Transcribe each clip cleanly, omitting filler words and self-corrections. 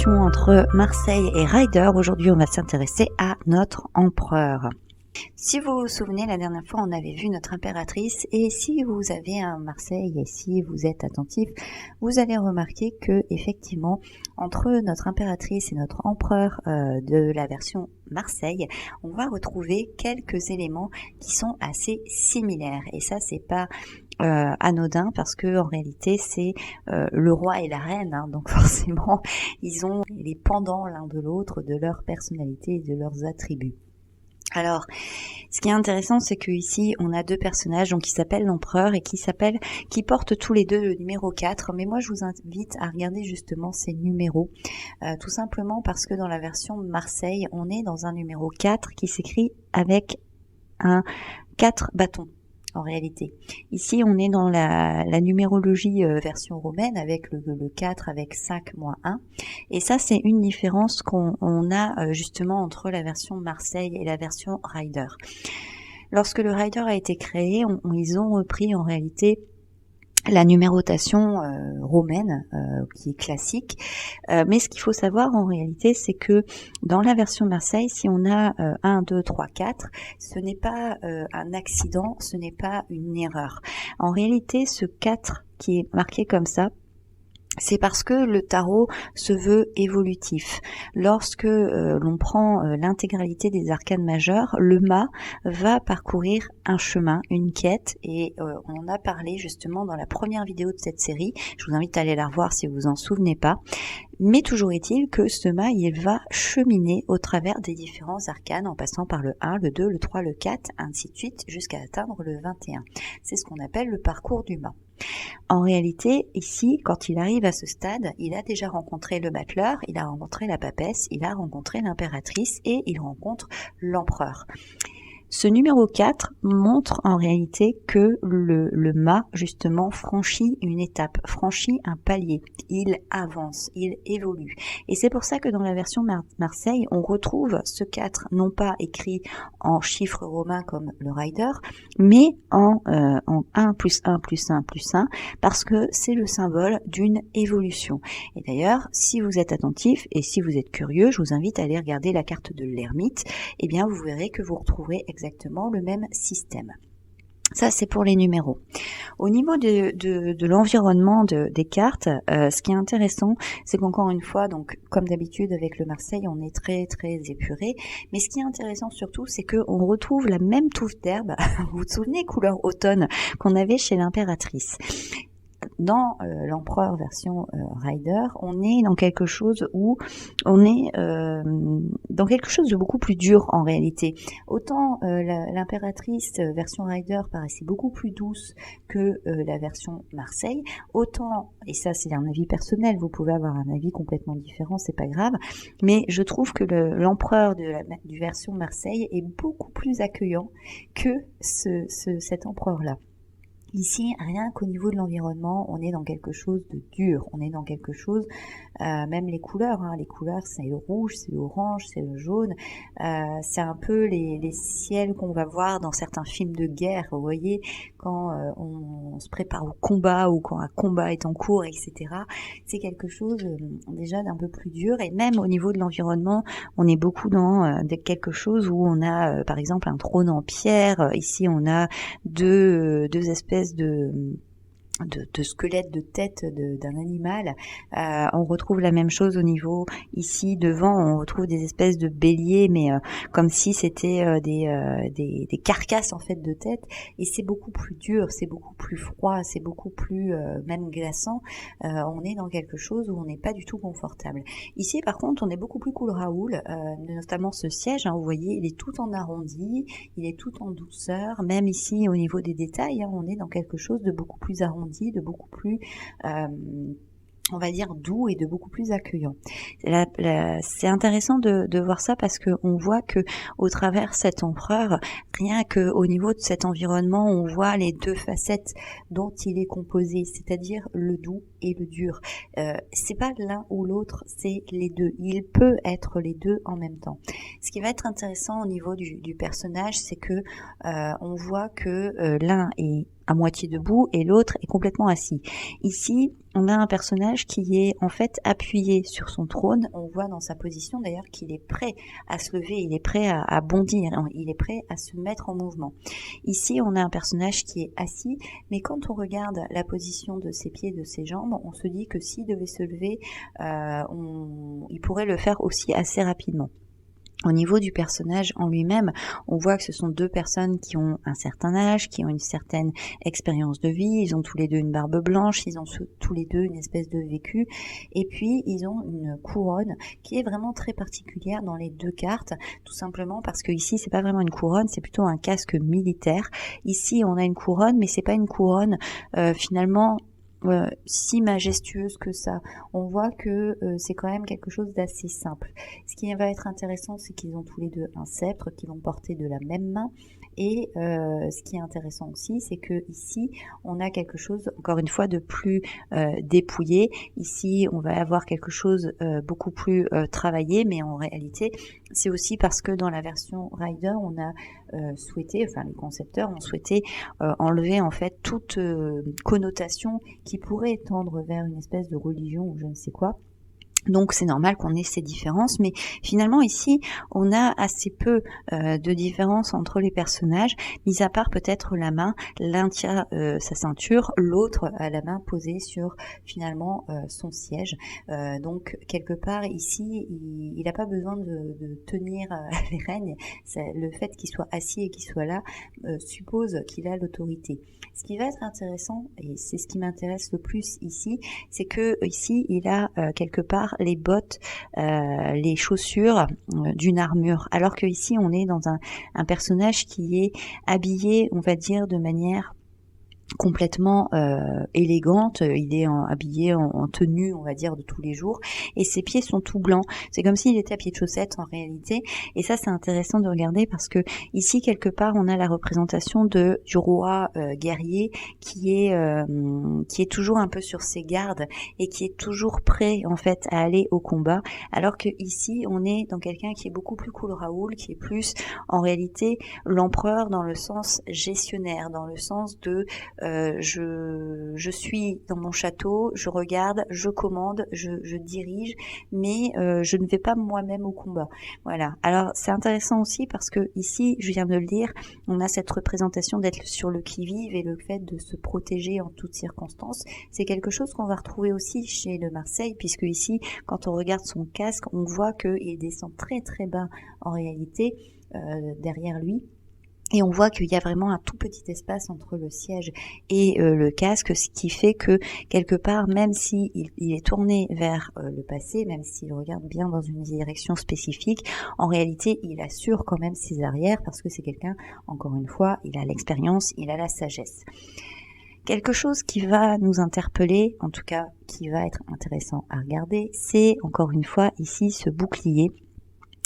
relation entre Marseille et Ryder. Aujourd'hui, on va s'intéresser à notre empereur. Si vous vous souvenez, la dernière fois, on avait vu notre impératrice, et si vous avez un Marseille et si vous êtes attentif, vous allez remarquer que, effectivement, entre notre impératrice et notre empereur de la version Marseille, on va retrouver quelques éléments qui sont assez similaires. Et ça, c'est pas anodin parce que en réalité c'est le roi et la reine, hein, donc forcément ils ont les pendants l'un de l'autre de leur personnalité et de leurs attributs. Alors, ce qui est intéressant, c'est que ici on a deux personnages donc qui s'appellent l'empereur et qui portent tous les deux le numéro 4, mais moi je vous invite à regarder justement ces numéros, tout simplement parce que dans la version de Marseille, on est dans un numéro 4 qui s'écrit avec un 4 bâtons. En réalité. Ici, on est dans la numérologie version romaine avec le 4 avec 5 moins 1. Et ça, c'est une différence qu'on a justement entre la version Marseille et la version Ryder. Lorsque le Ryder a été créé, ils ont repris en réalité la numérotation romaine qui est classique, mais ce qu'il faut savoir en réalité, c'est que dans la version Marseille, si on a 1, 2, 3, 4, ce n'est pas un accident, ce n'est pas une erreur. En réalité, ce 4 qui est marqué comme ça, c'est parce que le tarot se veut évolutif. Lorsque l'on prend l'intégralité des arcanes majeures, le mât va parcourir un chemin, une quête, et on en a parlé justement dans la première vidéo de cette série. Je vous invite à aller la revoir si vous vous en souvenez pas. Mais toujours est-il que ce mât, il va cheminer au travers des différents arcanes en passant par le 1, le 2, le 3, le 4, ainsi de suite, jusqu'à atteindre le 21. C'est ce qu'on appelle le parcours du mât. En réalité, ici, quand il arrive à ce stade, il a déjà rencontré le battleur, il a rencontré la papesse, il a rencontré l'impératrice et il rencontre l'empereur. Ce numéro 4 montre en réalité que le mât, justement, franchit une étape, franchit un palier. Il avance, il évolue. Et c'est pour ça que dans la version Marseille, on retrouve ce 4, non pas écrit en chiffres romains comme le Ryder, mais en 1 plus 1 plus 1 plus 1, parce que c'est le symbole d'une évolution. Et d'ailleurs, si vous êtes attentif et si vous êtes curieux, je vous invite à aller regarder la carte de l'ermite, et bien vous verrez que vous retrouverez exactement le même système. Ça, c'est pour les numéros. Au niveau de l'environnement des cartes, ce qui est intéressant, c'est qu'encore une fois, donc comme d'habitude avec le Marseille, on est très très épuré. Mais ce qui est intéressant surtout, c'est qu'on retrouve la même touffe d'herbe, vous vous souvenez, couleur automne, qu'on avait chez l'impératrice. Dans l'empereur version Ryder, on est dans quelque chose où on est dans quelque chose de beaucoup plus dur en réalité. Autant l'impératrice version Ryder paraissait beaucoup plus douce que la version Marseille, autant, et ça c'est un avis personnel, vous pouvez avoir un avis complètement différent, c'est pas grave, mais je trouve que l'empereur du version Marseille est beaucoup plus accueillant que cet empereur-là. Ici, rien qu'au niveau de l'environnement, on est dans quelque chose de dur, on est dans quelque chose, même les couleurs, c'est le rouge, c'est l'orange, c'est le jaune, c'est un peu les ciels qu'on va voir dans certains films de guerre, vous voyez, quand on se prépare au combat ou quand un combat est en cours, etc. C'est quelque chose déjà d'un peu plus dur, et même au niveau de l'environnement, on est beaucoup dans quelque chose où on a par exemple un trône en pierre, ici on a deux espèces de squelette de tête d'un animal. On retrouve la même chose au niveau ici devant, on retrouve des espèces de béliers, mais comme si c'était des carcasses en fait de tête, et c'est beaucoup plus dur, c'est beaucoup plus froid, c'est beaucoup plus même glaçant. On est dans quelque chose où on n'est pas du tout confortable. Ici par contre on est beaucoup plus cool Raoul, notamment ce siège, vous voyez, il est tout en arrondi, il est tout en douceur, même ici au niveau des détails, on est dans quelque chose de beaucoup plus arrondi, de beaucoup plus on va dire doux et de beaucoup plus accueillant. C'est intéressant de voir ça parce que on voit que au travers cet empereur, rien que au niveau de cet environnement, on voit les deux facettes dont il est composé, c'est-à-dire le doux et le dur. C'est pas l'un ou l'autre, c'est les deux. Il peut être les deux en même temps. Ce qui va être intéressant au niveau du personnage, c'est que on voit que l'un est à moitié debout et l'autre est complètement assis. Ici, on a un personnage qui est en fait appuyé sur son trône. On voit dans sa position d'ailleurs qu'il est prêt à se lever, il est prêt à bondir, il est prêt à se mettre en mouvement. Ici, on a un personnage qui est assis, mais quand on regarde la position de ses pieds, de ses jambes, on se dit que s'il devait se lever, il pourrait le faire aussi assez rapidement. Au niveau du personnage en lui-même, on voit que ce sont deux personnes qui ont un certain âge, qui ont une certaine expérience de vie, ils ont tous les deux une barbe blanche, ils ont tous les deux une espèce de vécu, et puis ils ont une couronne qui est vraiment très particulière dans les deux cartes, tout simplement parce que ici c'est pas vraiment une couronne, c'est plutôt un casque militaire. Ici on a une couronne, mais c'est pas une couronne finalement si majestueuse que ça. On voit que c'est quand même quelque chose d'assez simple. Ce qui va être intéressant, c'est qu'ils ont tous les deux un sceptre qu'ils vont porter de la même main. Et ce qui est intéressant aussi, c'est que ici, on a quelque chose, encore une fois, de plus dépouillé. Ici, on va avoir quelque chose beaucoup plus travaillé, mais en réalité, c'est aussi parce que dans la version Rider, on a souhaité, enfin les concepteurs ont souhaité enlever en fait toute connotation qui pourrait tendre vers une espèce de religion ou je ne sais quoi. Donc c'est normal qu'on ait ces différences, mais finalement ici on a assez peu de différences entre les personnages, mis à part peut-être la main. L'un tient sa ceinture, l'autre a la main posée sur finalement son siège. Donc quelque part ici il n'a pas besoin de tenir les rênes. Le fait qu'il soit assis et qu'il soit là suppose qu'il a l'autorité. Ce qui va être intéressant, et c'est ce qui m'intéresse le plus ici, c'est que ici il a quelque part les bottes, les chaussures d'une armure, alors que ici on est dans un personnage qui est habillé, on va dire, de manière complètement élégante. Il est habillé en tenue, on va dire, de tous les jours, et ses pieds sont tout blancs. C'est comme s'il était à pied de chaussettes en réalité, et ça c'est intéressant de regarder parce que ici quelque part on a la représentation du roi guerrier qui est toujours un peu sur ses gardes et qui est toujours prêt en fait à aller au combat, alors que ici on est dans quelqu'un qui est beaucoup plus cool Raoul, qui est plus en réalité l'empereur dans le sens gestionnaire, dans le sens de je suis dans mon château, je regarde, je commande, je dirige, mais je ne vais pas moi-même au combat. Voilà. Alors c'est intéressant aussi parce que ici, je viens de le dire, on a cette représentation d'être sur le qui-vive et le fait de se protéger en toutes circonstances. C'est quelque chose qu'on va retrouver aussi chez le Marseille, puisque ici, quand on regarde son casque, on voit qu'il descend très très bas en réalité derrière lui. Et on voit qu'il y a vraiment un tout petit espace entre le siège et le casque, ce qui fait que quelque part, même s'il est tourné vers le passé, même s'il regarde bien dans une direction spécifique, en réalité, il assure quand même ses arrières parce que c'est quelqu'un, encore une fois, il a l'expérience, il a la sagesse. Quelque chose qui va nous interpeller, en tout cas qui va être intéressant à regarder, c'est encore une fois ici ce bouclier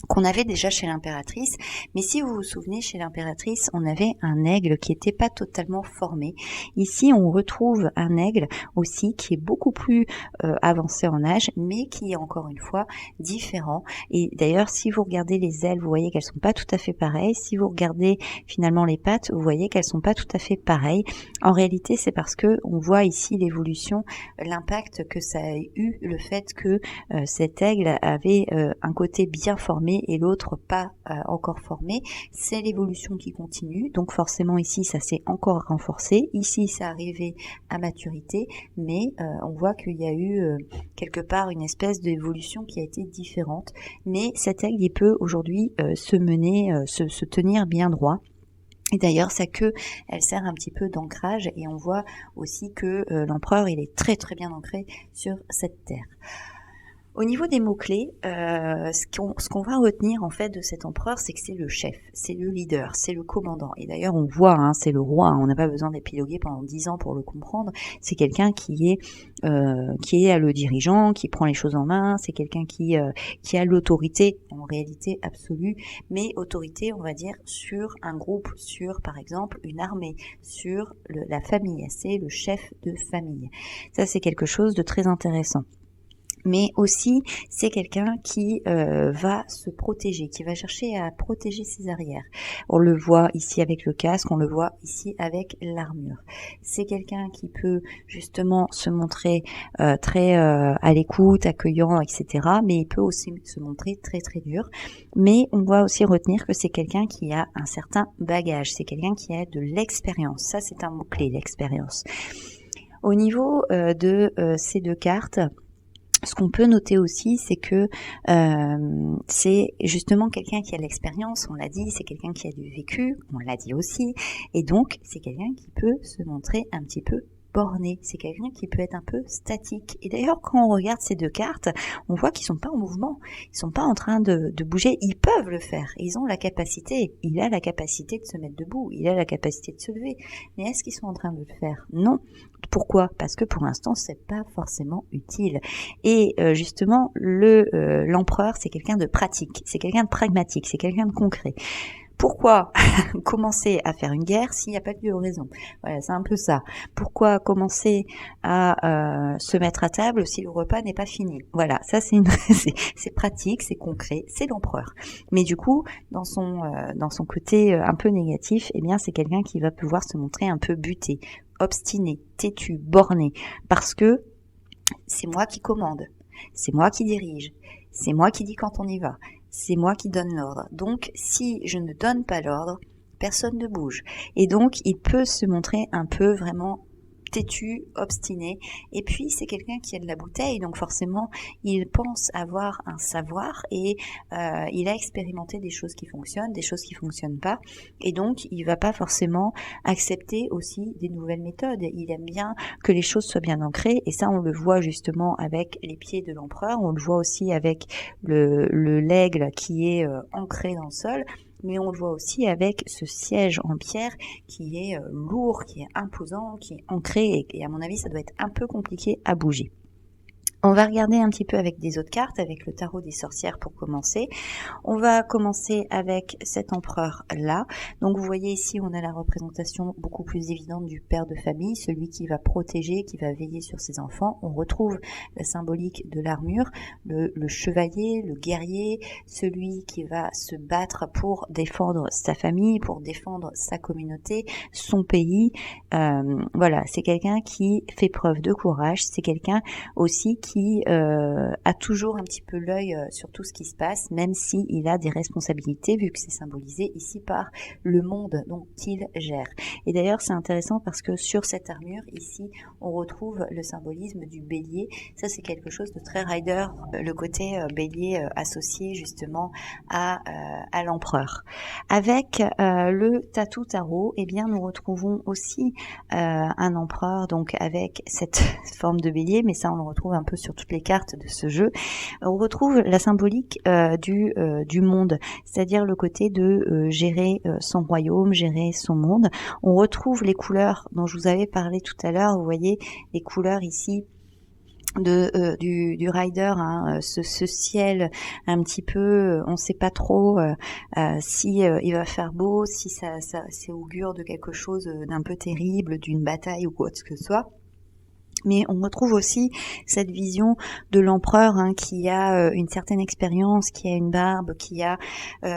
qu'on avait déjà chez l'impératrice, mais si vous vous souvenez, chez l'impératrice, on avait un aigle qui n'était pas totalement formé. Ici, on retrouve un aigle aussi qui est beaucoup plus avancé en âge, mais qui est encore une fois différent. Et d'ailleurs, si vous regardez les ailes, vous voyez qu'elles sont pas tout à fait pareilles. Si vous regardez finalement les pattes, vous voyez qu'elles sont pas tout à fait pareilles. En réalité, c'est parce que on voit ici l'évolution, l'impact que ça a eu, le fait que cet aigle avait un côté bien formé et l'autre pas encore formé. C'est l'évolution qui continue, donc forcément ici ça s'est encore renforcé, ici ça arrivé à maturité, mais on voit qu'il y a eu quelque part une espèce d'évolution qui a été différente, mais cet aigle il peut aujourd'hui se mener, se tenir bien droit. Et d'ailleurs, sa queue, elle sert un petit peu d'ancrage, et on voit aussi que l'empereur, il est très très bien ancré sur cette terre. Au niveau des mots-clés, ce qu'on va retenir en fait de cet empereur, c'est que c'est le chef, c'est le leader, c'est le commandant. Et d'ailleurs, on voit, c'est le roi, on n'a pas besoin d'épiloguer pendant 10 ans pour le comprendre. C'est quelqu'un qui est le dirigeant, qui prend les choses en main, c'est quelqu'un qui a l'autorité, en réalité absolue, mais autorité, on va dire, sur un groupe, sur par exemple une armée, sur la famille, c'est le chef de famille. Ça, c'est quelque chose de très intéressant. Mais aussi, c'est quelqu'un qui va se protéger, qui va chercher à protéger ses arrières. On le voit ici avec le casque, on le voit ici avec l'armure. C'est quelqu'un qui peut justement se montrer très à l'écoute, accueillant, etc. Mais il peut aussi se montrer très très dur. Mais on doit aussi retenir que c'est quelqu'un qui a un certain bagage, c'est quelqu'un qui a de l'expérience. Ça, c'est un mot-clé, l'expérience. Au niveau de ces deux cartes, ce qu'on peut noter aussi, c'est que c'est justement quelqu'un qui a de l'expérience, on l'a dit, c'est quelqu'un qui a du vécu, on l'a dit aussi, et donc c'est quelqu'un qui peut se montrer un petit peu borné, c'est quelqu'un qui peut être un peu statique. Et d'ailleurs, quand on regarde ces deux cartes, on voit qu'ils sont pas en mouvement, ils sont pas en train de bouger, ils peuvent le faire, ils ont la capacité, il a la capacité de se mettre debout, il a la capacité de se lever, mais est-ce qu'ils sont en train de le faire? Non. Pourquoi? Parce que pour l'instant, c'est pas forcément utile. Et justement, l'empereur, c'est quelqu'un de pratique, c'est quelqu'un de pragmatique, c'est quelqu'un de concret. Pourquoi commencer à faire une guerre s'il n'y a pas de raison? Voilà, c'est un peu ça. Pourquoi commencer à se mettre à table si le repas n'est pas fini? Voilà, ça c'est c'est pratique, c'est concret, c'est l'empereur. Mais du coup, dans son côté un peu négatif, eh bien c'est quelqu'un qui va pouvoir se montrer un peu buté, obstiné, têtu, borné, parce que c'est moi qui commande, c'est moi qui dirige, c'est moi qui dis quand on y va. C'est moi qui donne l'ordre. Donc, si je ne donne pas l'ordre, personne ne bouge. Et donc, il peut se montrer un peu vraiment têtu, obstiné. Et puis, c'est quelqu'un qui a de la bouteille, donc forcément, il pense avoir un savoir et il a expérimenté des choses qui fonctionnent, des choses qui fonctionnent pas. Et donc, il va pas forcément accepter aussi des nouvelles méthodes. Il aime bien que les choses soient bien ancrées. Et ça, on le voit justement avec les pieds de l'empereur. On le voit aussi avec l'aigle qui est ancré dans le sol. Mais on le voit aussi avec ce siège en pierre qui est lourd, qui est imposant, qui est ancré et à mon avis ça doit être un peu compliqué à bouger. On va regarder un petit peu avec des autres cartes, avec le tarot des sorcières pour commencer. On va commencer avec cet empereur-là. Donc vous voyez ici, on a la représentation beaucoup plus évidente du père de famille, celui qui va protéger, qui va veiller sur ses enfants. On retrouve la symbolique de l'armure, le chevalier, le guerrier, celui qui va se battre pour défendre sa famille, pour défendre sa communauté, son pays. Voilà, c'est quelqu'un qui fait preuve de courage, c'est quelqu'un aussi qui a toujours un petit peu l'œil sur tout ce qui se passe, même s'il a des responsabilités, vu que c'est symbolisé ici par le monde dont il gère. Et d'ailleurs, c'est intéressant parce que sur cette armure, ici, on retrouve le symbolisme du bélier. Ça, c'est quelque chose de très rider, le côté bélier associé justement à l'empereur. Avec le tatou tarot, eh bien, nous retrouvons aussi un empereur, donc avec cette forme de bélier, mais ça, on le retrouve un peu sur toutes les cartes de ce jeu. On retrouve la symbolique du monde, c'est-à-dire le côté de gérer son royaume, gérer son monde. On retrouve les couleurs dont je vous avais parlé tout à l'heure. Vous voyez les couleurs ici du rider, hein, ce ciel un petit peu, on sait pas trop si il va faire beau, si ça c'est augure de quelque chose d'un peu terrible, d'une bataille ou quoi que ce soit. Mais on retrouve aussi cette vision de l'empereur, hein, qui a une certaine expérience, qui a une barbe, qui a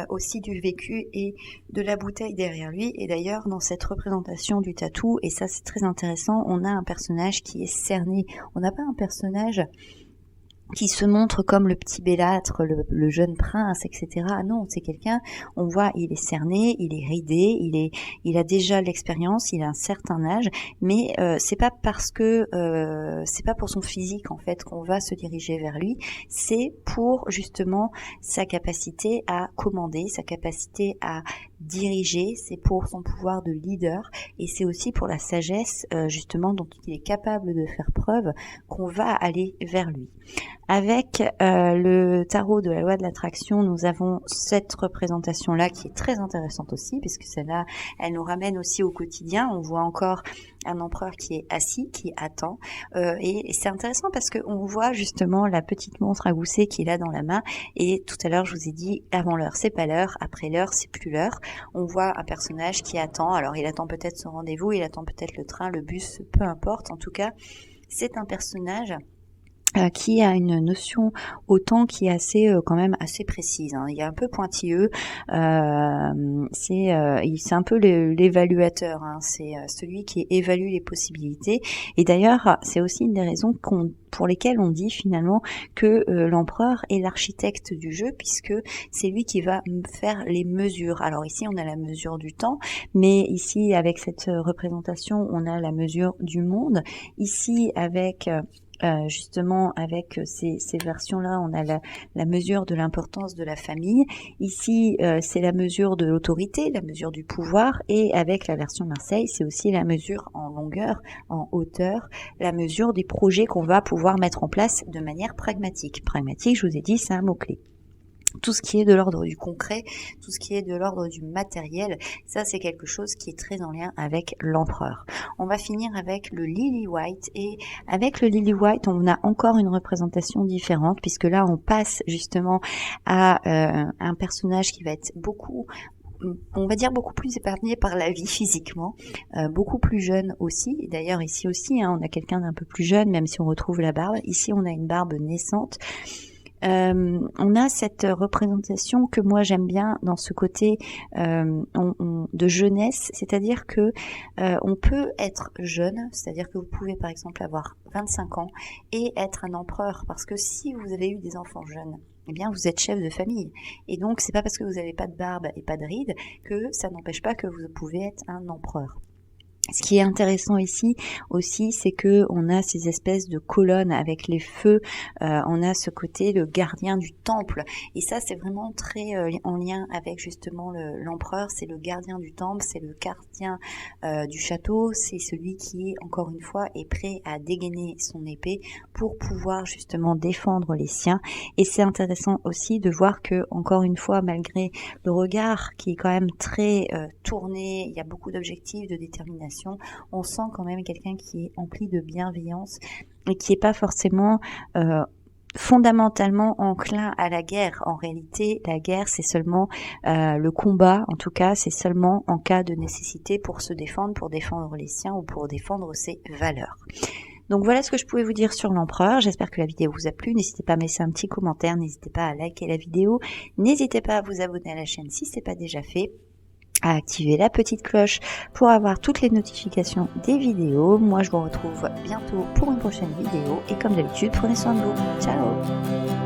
aussi du vécu et de la bouteille derrière lui. Et d'ailleurs, dans cette représentation du tatou, et ça c'est très intéressant, on a un personnage qui est cerné. On n'a pas un personnage qui se montre comme le petit bellâtre, le jeune prince, etc. Ah non, c'est quelqu'un, on voit, il est cerné, il est ridé, il a déjà l'expérience, il a un certain âge, mais c'est pas parce que c'est pas pour son physique en fait qu'on va se diriger vers lui, c'est pour justement sa capacité à commander, sa capacité à diriger, c'est pour son pouvoir de leader et c'est aussi pour la sagesse justement dont il est capable de faire preuve qu'on va aller vers lui. Avec le tarot de la loi de l'attraction, nous avons cette représentation-là qui est très intéressante aussi, puisque celle-là, elle nous ramène aussi au quotidien. On voit encore un empereur qui est assis, qui attend. Et c'est intéressant parce qu'on voit justement la petite montre à gousset qu'il a dans la main. Et tout à l'heure, je vous ai dit, avant l'heure, c'est pas l'heure. Après l'heure, c'est plus l'heure. On voit un personnage qui attend. Alors, il attend peut-être son rendez-vous, il attend peut-être le train, le bus, peu importe. En tout cas, c'est un personnage qui a une notion au temps qui est assez quand même assez précise, hein. Il est un peu pointilleux, c'est un peu l'évaluateur, hein. C'est celui qui évalue les possibilités. Et d'ailleurs, c'est aussi une des raisons pour lesquelles on dit finalement que l'empereur est l'architecte du jeu, puisque c'est lui qui va faire les mesures. Alors ici, on a la mesure du temps, mais ici, avec cette représentation, on a la mesure du monde. Ici, avec justement avec ces versions-là, on a la mesure de l'importance de la famille. Ici, c'est la mesure de l'autorité, la mesure du pouvoir. Et avec la version Marseille, c'est aussi la mesure en longueur, en hauteur, la mesure des projets qu'on va pouvoir mettre en place de manière pragmatique. Pragmatique, je vous ai dit, c'est un mot-clé. Tout ce qui est de l'ordre du concret, tout ce qui est de l'ordre du matériel, ça c'est quelque chose qui est très en lien avec l'empereur. On va finir avec le Lily White, et avec le Lily White, on a encore une représentation différente, puisque là on passe justement à un personnage qui va être on va dire beaucoup plus épargné par la vie physiquement, beaucoup plus jeune aussi. Et d'ailleurs ici aussi, hein, on a quelqu'un d'un peu plus jeune, même si on retrouve la barbe. Ici on a une barbe naissante. On a cette représentation que moi j'aime bien dans ce côté de jeunesse, c'est-à-dire que on peut être jeune, c'est-à-dire que vous pouvez par exemple avoir 25 ans et être un empereur, parce que si vous avez eu des enfants jeunes, eh bien vous êtes chef de famille, et donc c'est pas parce que vous n'avez pas de barbe et pas de rides que ça n'empêche pas que vous pouvez être un empereur. Ce qui est intéressant ici aussi, c'est que on a ces espèces de colonnes avec les feux, on a ce côté le gardien du temple, et ça c'est vraiment très en lien avec justement l'empereur. C'est le gardien du temple, c'est le gardien du château, c'est celui qui encore une fois est prêt à dégainer son épée pour pouvoir justement défendre les siens. Et c'est intéressant aussi de voir que encore une fois, malgré le regard qui est quand même très tourné, il y a beaucoup d'objectifs, de détermination, on sent quand même quelqu'un qui est empli de bienveillance et qui n'est pas forcément fondamentalement enclin à la guerre. En réalité, la guerre, c'est seulement le combat, en tout cas, c'est seulement en cas de nécessité pour se défendre, pour défendre les siens ou pour défendre ses valeurs. Donc voilà ce que je pouvais vous dire sur l'empereur. J'espère que la vidéo vous a plu. N'hésitez pas à me laisser un petit commentaire, n'hésitez pas à liker la vidéo, n'hésitez pas à vous abonner à la chaîne si ce n'est pas déjà fait, à activer la petite cloche pour avoir toutes les notifications des vidéos. Moi, je vous retrouve bientôt pour une prochaine vidéo, et comme d'habitude, prenez soin de vous. Ciao!